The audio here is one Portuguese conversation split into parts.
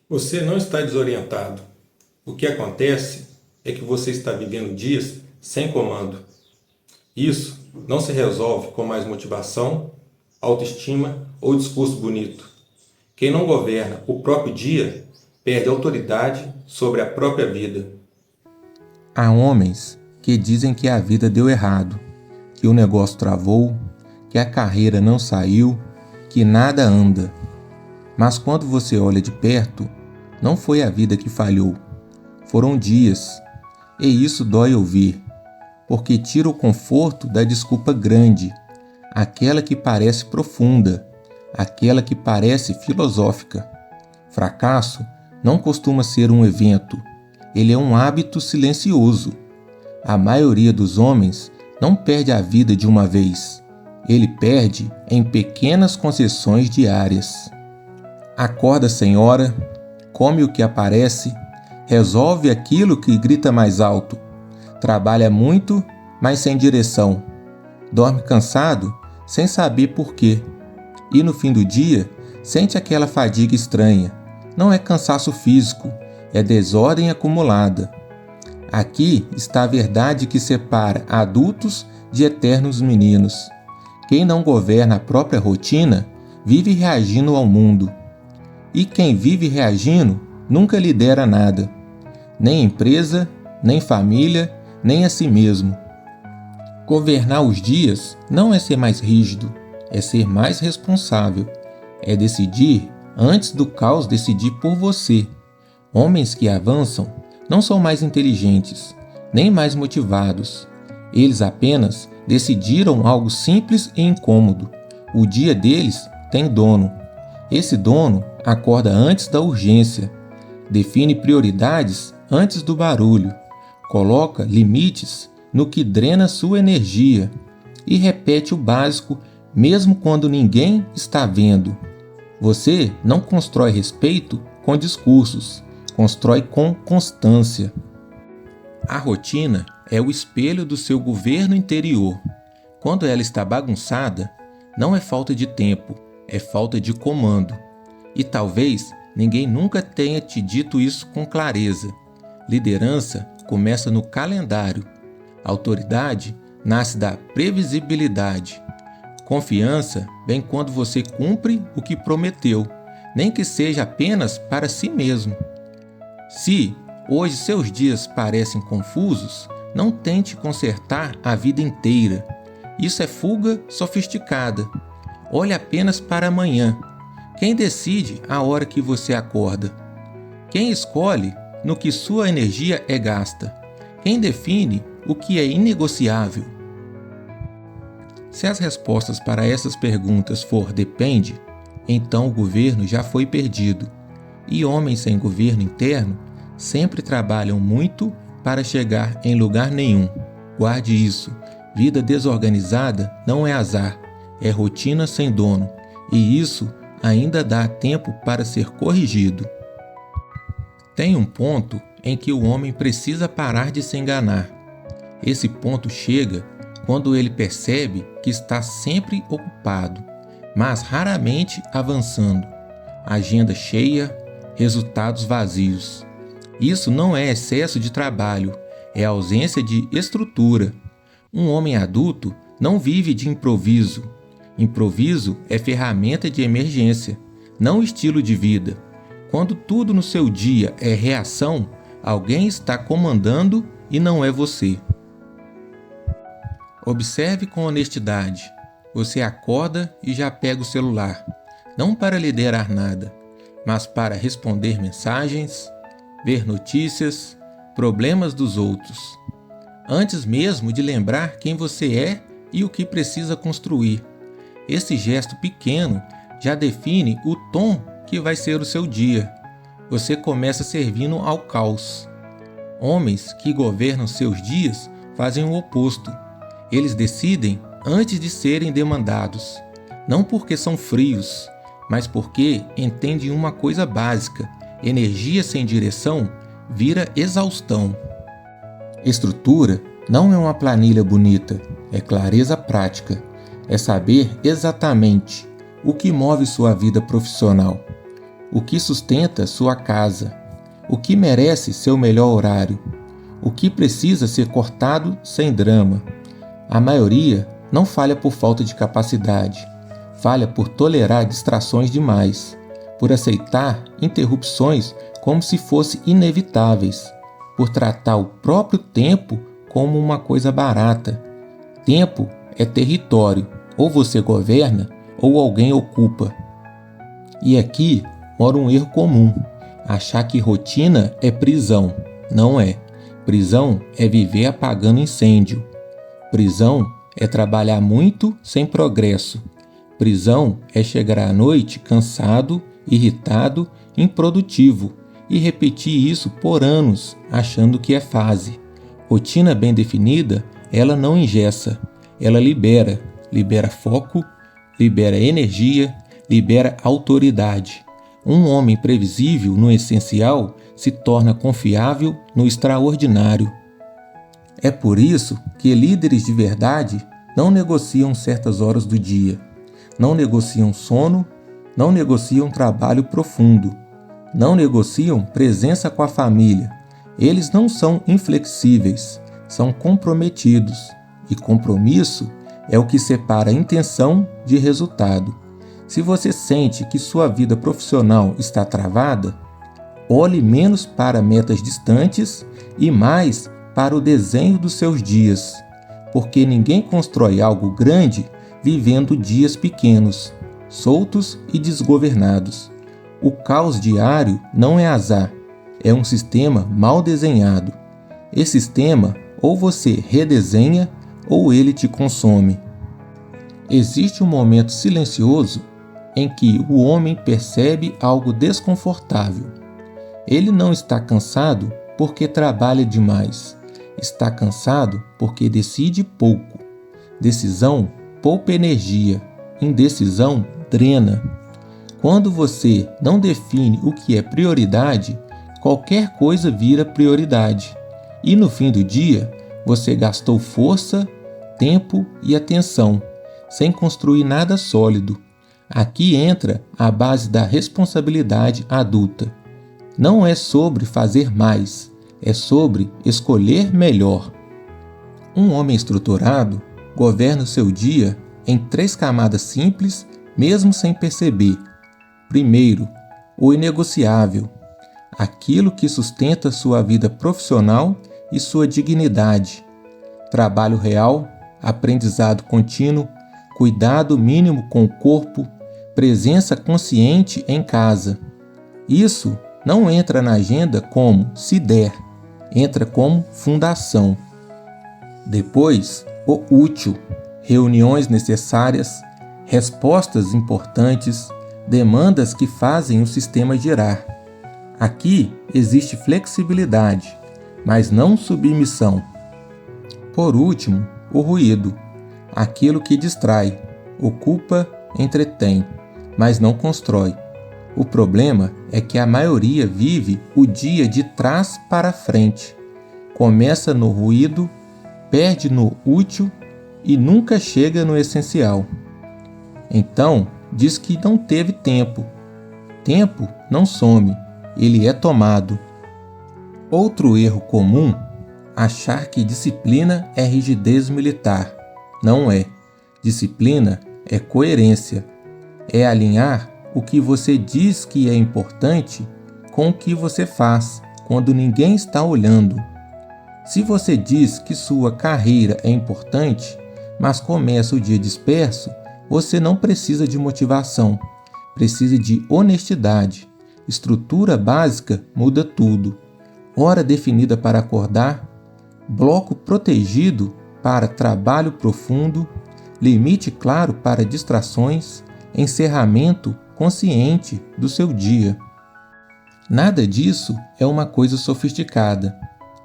Você não está desorientado. O que acontece é que você está vivendo dias sem comando. Isso não se resolve com mais motivação, autoestima ou discurso bonito. Quem não governa o próprio dia perde autoridade sobre a própria vida. Há homens que dizem que a vida deu errado, que o negócio travou, que a carreira não saiu, que nada anda. Mas quando você olha de perto, não foi a vida que falhou, foram dias. E isso dói ouvir, porque tira o conforto da desculpa grande, aquela que parece profunda, aquela que parece filosófica. Fracasso não costuma ser um evento, ele é um hábito silencioso. A maioria dos homens não perde a vida de uma vez, ele perde em pequenas concessões diárias. Acorda sem hora, come o que aparece, resolve aquilo que grita mais alto, trabalha muito, mas sem direção, dorme cansado, sem saber por quê, e no fim do dia sente aquela fadiga estranha. Não é cansaço físico, é desordem acumulada. Aqui está a verdade que separa adultos de eternos meninos. Quem não governa a própria rotina vive reagindo ao mundo. E quem vive reagindo nunca lidera nada, nem empresa, nem família, nem a si mesmo. Governar os dias não é ser mais rígido, é ser mais responsável, é decidir antes do caos decidir por você. Homens que avançam não são mais inteligentes, nem mais motivados. Eles apenas decidiram algo simples e incômodo. O dia deles tem dono. Esse dono acorda antes da urgência, define prioridades antes do barulho, coloca limites no que drena sua energia e repete o básico mesmo quando ninguém está vendo. Você não constrói respeito com discursos, constrói com constância. A rotina é o espelho do seu governo interior. Quando ela está bagunçada, não é falta de tempo, é falta de comando. E talvez ninguém nunca tenha te dito isso com clareza. Liderança começa no calendário. Autoridade nasce da previsibilidade. Confiança vem quando você cumpre o que prometeu, nem que seja apenas para si mesmo. Se hoje seus dias parecem confusos, não tente consertar a vida inteira. Isso é fuga sofisticada. Olhe apenas para amanhã. Quem decide a hora que você acorda? Quem escolhe no que sua energia é gasta? Quem define o que é inegociável? Se as respostas para essas perguntas for depende, então o governo já foi perdido. E homens sem governo interno sempre trabalham muito para chegar em lugar nenhum. Guarde isso. Vida desorganizada não é azar, é rotina sem dono. E isso ainda dá tempo para ser corrigido. Tem um ponto em que o homem precisa parar de se enganar. Esse ponto chega quando ele percebe que está sempre ocupado, mas raramente avançando. Agenda cheia, resultados vazios. Isso não é excesso de trabalho, é ausência de estrutura. Um homem adulto não vive de improviso. Improviso é ferramenta de emergência, não estilo de vida. Quando tudo no seu dia é reação, alguém está comandando e não é você. Observe com honestidade. Você acorda e já pega o celular, não para liderar nada, mas para responder mensagens, ver notícias, problemas dos outros, antes mesmo de lembrar quem você é e o que precisa construir. Esse gesto pequeno já define o tom que vai ser o seu dia. Você começa servindo ao caos. Homens que governam seus dias fazem o oposto. Eles decidem antes de serem demandados, não porque são frios, mas porque entendem uma coisa básica: energia sem direção vira exaustão. Estrutura não é uma planilha bonita, é clareza prática, é saber exatamente o que move sua vida profissional, o que sustenta sua casa, o que merece seu melhor horário, o que precisa ser cortado sem drama. A maioria não falha por falta de capacidade, falha por tolerar distrações demais, por aceitar interrupções como se fossem inevitáveis, por tratar o próprio tempo como uma coisa barata. Tempo é território, ou você governa ou alguém ocupa. E aqui mora um erro comum, achar que rotina é prisão. Não é. Prisão é viver apagando incêndio. Prisão é trabalhar muito sem progresso. Prisão é chegar à noite cansado, irritado, improdutivo e repetir isso por anos, achando que é fase. Rotina bem definida, ela não engessa, ela libera. Libera foco, libera energia, libera autoridade. Um homem previsível no essencial se torna confiável no extraordinário. É por isso que líderes de verdade não negociam certas horas do dia, não negociam sono, não negociam trabalho profundo, não negociam presença com a família. Eles não são inflexíveis, são comprometidos, e compromisso é o que separa intenção de resultado. Se você sente que sua vida profissional está travada, olhe menos para metas distantes e mais para o desenho dos seus dias, porque ninguém constrói algo grande vivendo dias pequenos, soltos e desgovernados. O caos diário não é azar, é um sistema mal desenhado. Esse sistema ou você redesenha ou ele te consome. Existe um momento silencioso em que o homem percebe algo desconfortável. Ele não está cansado porque trabalha demais. Está cansado porque decide pouco. Decisão poupa energia. Indecisão drena. Quando você não define o que é prioridade, qualquer coisa vira prioridade. E no fim do dia, você gastou força, tempo e atenção, sem construir nada sólido. Aqui entra a base da responsabilidade adulta. Não é sobre fazer mais, é sobre escolher melhor. Um homem estruturado governa o seu dia em 3 camadas simples, mesmo sem perceber. Primeiro, o inegociável, aquilo que sustenta sua vida profissional e sua dignidade. Trabalho real, aprendizado contínuo, cuidado mínimo com o corpo, presença consciente em casa. Isso não entra na agenda como se der, entra como fundação. Depois, o útil, reuniões necessárias, respostas importantes, demandas que fazem o sistema girar. Aqui existe flexibilidade, mas não submissão. Por último, o ruído, aquilo que distrai, ocupa, entretém, mas não constrói. O problema é que a maioria vive o dia de trás para frente. Começa no ruído, perde no útil e nunca chega no essencial. Então, diz que não teve tempo. Tempo não some, ele é tomado. Outro erro comum, achar que disciplina é rigidez militar. Não é. Disciplina é coerência. É alinhar o que você diz que é importante com o que você faz quando ninguém está olhando. Se você diz que sua carreira é importante, mas começa o dia disperso, você não precisa de motivação, precisa de honestidade. Estrutura básica muda tudo. Hora definida para acordar, bloco protegido para trabalho profundo, limite claro para distrações, encerramento consciente do seu dia. Nada disso é uma coisa sofisticada.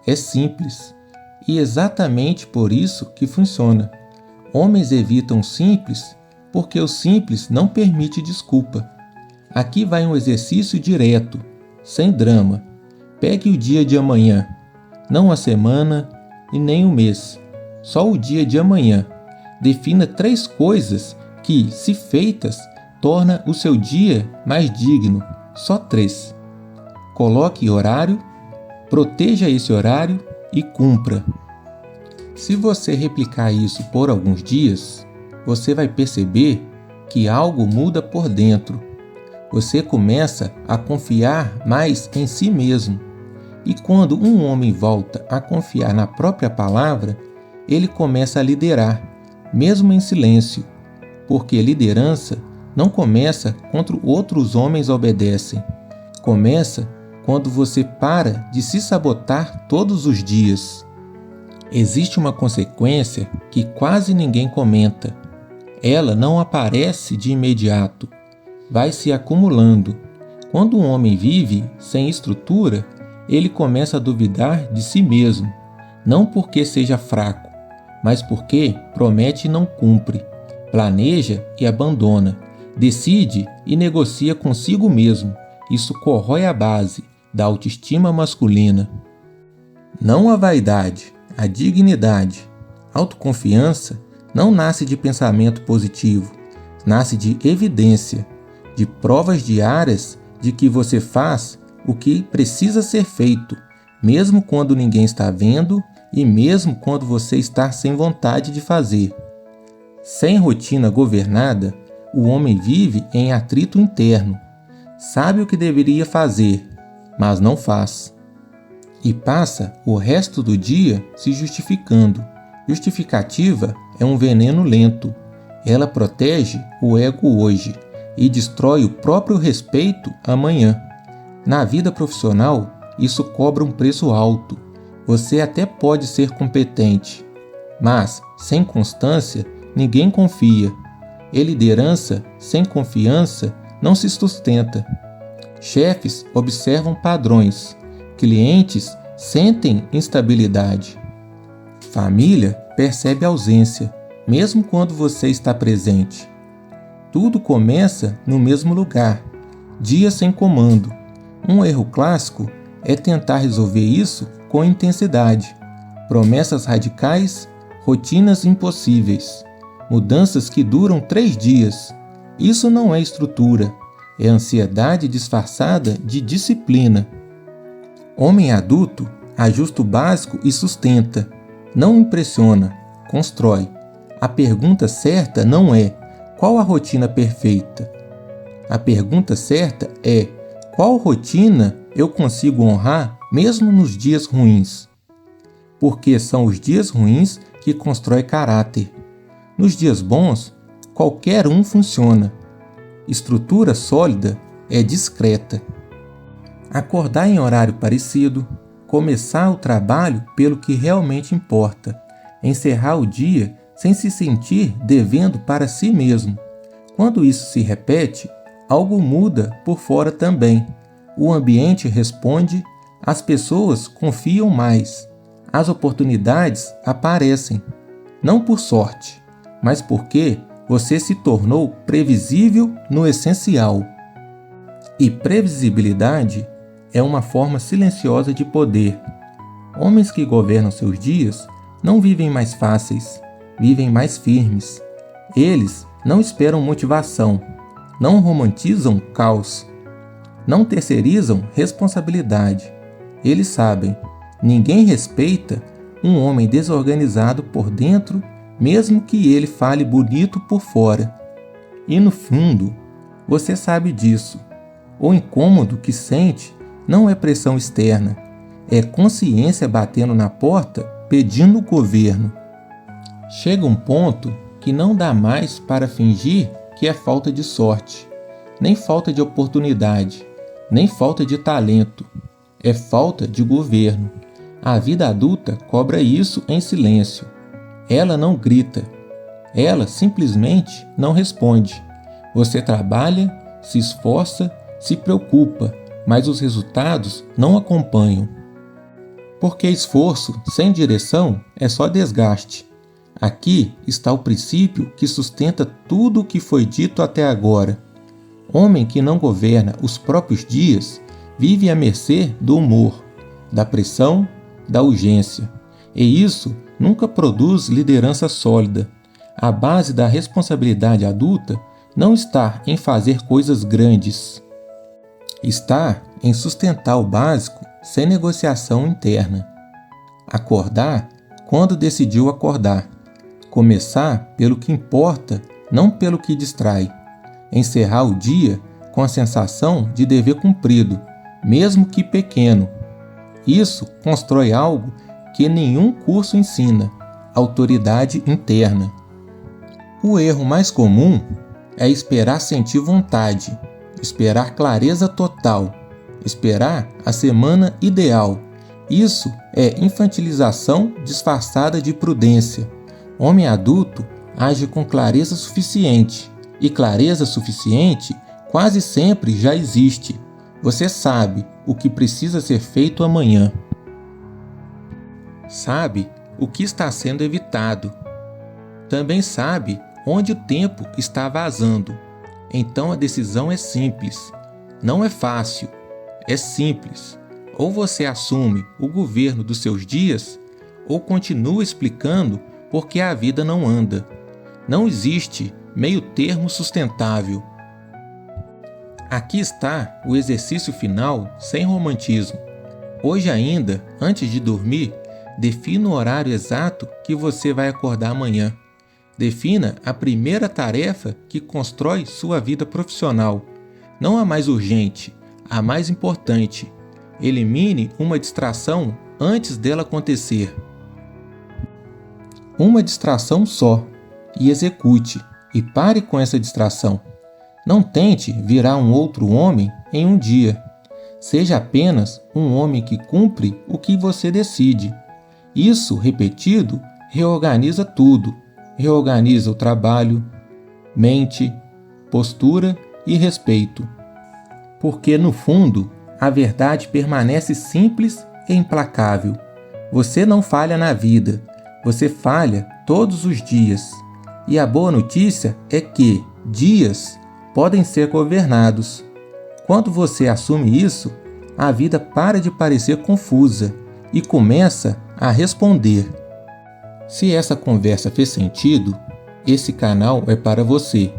É simples. E exatamente por isso que funciona. Homens evitam o simples porque o simples não permite desculpa. Aqui vai um exercício direto, sem drama. Pegue o dia de amanhã, não a semana e nem o mês. Só o dia de amanhã. Defina 3 coisas que, se feitas, torna o seu dia mais digno, Só 3. Coloque horário, proteja esse horário e cumpra. Se você replicar isso por alguns dias, você vai perceber que algo muda por dentro. Você começa a confiar mais em si mesmo. E quando um homem volta a confiar na própria palavra, ele começa a liderar, mesmo em silêncio, porque liderança não começa quando outros homens obedecem. Começa quando você para de se sabotar todos os dias. Existe uma consequência que quase ninguém comenta. Ela não aparece de imediato, vai se acumulando. Quando um homem vive sem estrutura, ele começa a duvidar de si mesmo, não porque seja fraco, mas porque promete e não cumpre, planeja e abandona, decide e negocia consigo mesmo. Isso corrói a base da autoestima masculina. Não a vaidade, a dignidade. Autoconfiança não nasce de pensamento positivo, nasce de evidência, de provas diárias de que você faz o que precisa ser feito, mesmo quando ninguém está vendo e mesmo quando você está sem vontade de fazer. Sem rotina governada, o homem vive em atrito interno. Sabe o que deveria fazer, mas não faz. E passa o resto do dia se justificando. Justificativa é um veneno lento. Ela protege o ego hoje e destrói o próprio respeito amanhã. Na vida profissional, isso cobra um preço alto. Você até pode ser competente, mas sem constância, ninguém confia. E liderança sem confiança não se sustenta. Chefes observam padrões, clientes sentem instabilidade. Família percebe ausência, mesmo quando você está presente. Tudo começa no mesmo lugar, dia sem comando. Um erro clássico é tentar resolver isso com intensidade. Promessas radicais, rotinas impossíveis, mudanças que duram 3 dias. Isso não é estrutura, é ansiedade disfarçada de disciplina. Homem adulto ajusta o básico e sustenta. Não impressiona, constrói. A pergunta certa não é qual a rotina perfeita. A pergunta certa é qual rotina eu consigo honrar mesmo nos dias ruins. Porque são os dias ruins que constroem caráter. Nos dias bons, qualquer um funciona. Estrutura sólida é discreta. Acordar em horário parecido, começar o trabalho pelo que realmente importa, encerrar o dia sem se sentir devendo para si mesmo. Quando isso se repete, algo muda por fora também. O ambiente responde, as pessoas confiam mais, as oportunidades aparecem, não por sorte, mas porque você se tornou previsível no essencial. E previsibilidade é uma forma silenciosa de poder. Homens que governam seus dias não vivem mais fáceis, vivem mais firmes. Eles não esperam motivação, não romantizam caos, não terceirizam responsabilidade. Eles sabem, ninguém respeita um homem desorganizado por dentro, mesmo que ele fale bonito por fora. E no fundo, você sabe disso. O incômodo que sente não é pressão externa, é consciência batendo na porta pedindo governo. Chega um ponto que não dá mais para fingir que é falta de sorte, nem falta de oportunidade, nem falta de talento. É falta de governo. A vida adulta cobra isso em silêncio. Ela não grita. Ela simplesmente não responde. Você trabalha, se esforça, se preocupa, mas os resultados não acompanham. Porque esforço sem direção é só desgaste. Aqui está o princípio que sustenta tudo o que foi dito até agora. Homem que não governa os próprios dias vive à mercê do humor, da pressão, da urgência. E isso nunca produz liderança sólida. A base da responsabilidade adulta não está em fazer coisas grandes. Está em sustentar o básico sem negociação interna. Acordar quando decidiu acordar. Começar pelo que importa, não pelo que distrai. Encerrar o dia com a sensação de dever cumprido, mesmo que pequeno. Isso constrói algo que nenhum curso ensina: autoridade interna. O erro mais comum é esperar sentir vontade, esperar clareza total, esperar a semana ideal. Isso é infantilização disfarçada de prudência. Homem adulto age com clareza suficiente, e clareza suficiente quase sempre já existe. Você sabe o que precisa ser feito amanhã. Sabe o que está sendo evitado. Também sabe onde o tempo está vazando. Então a decisão é simples. Não é fácil, é simples. Ou você assume o governo dos seus dias, ou continua explicando por que a vida não anda. Não existe meio termo sustentável. Aqui está o exercício final sem romantismo. Hoje ainda, antes de dormir, defina o horário exato que você vai acordar amanhã. Defina a primeira tarefa que constrói sua vida profissional. Não a mais urgente, a mais importante. Elimine uma distração antes dela acontecer. Uma distração só, e execute, e pare com essa distração. Não tente virar um outro homem em um dia. Seja apenas um homem que cumpre o que você decide. Isso, repetido, reorganiza tudo. Reorganiza o trabalho, mente, postura e respeito. Porque, no fundo, a verdade permanece simples e implacável. Você não falha na vida, você falha todos os dias. E a boa notícia é que dias podem ser governados. Quando você assume isso, a vida para de parecer confusa e começa a responder. Se essa conversa fez sentido, esse canal é para você.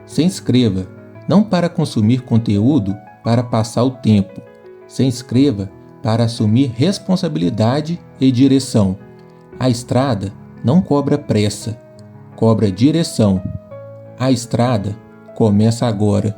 Se inscreva, não para consumir conteúdo para passar o tempo. Se inscreva para assumir responsabilidade e direção. A estrada não cobra pressa, cobra direção. A estrada começa agora.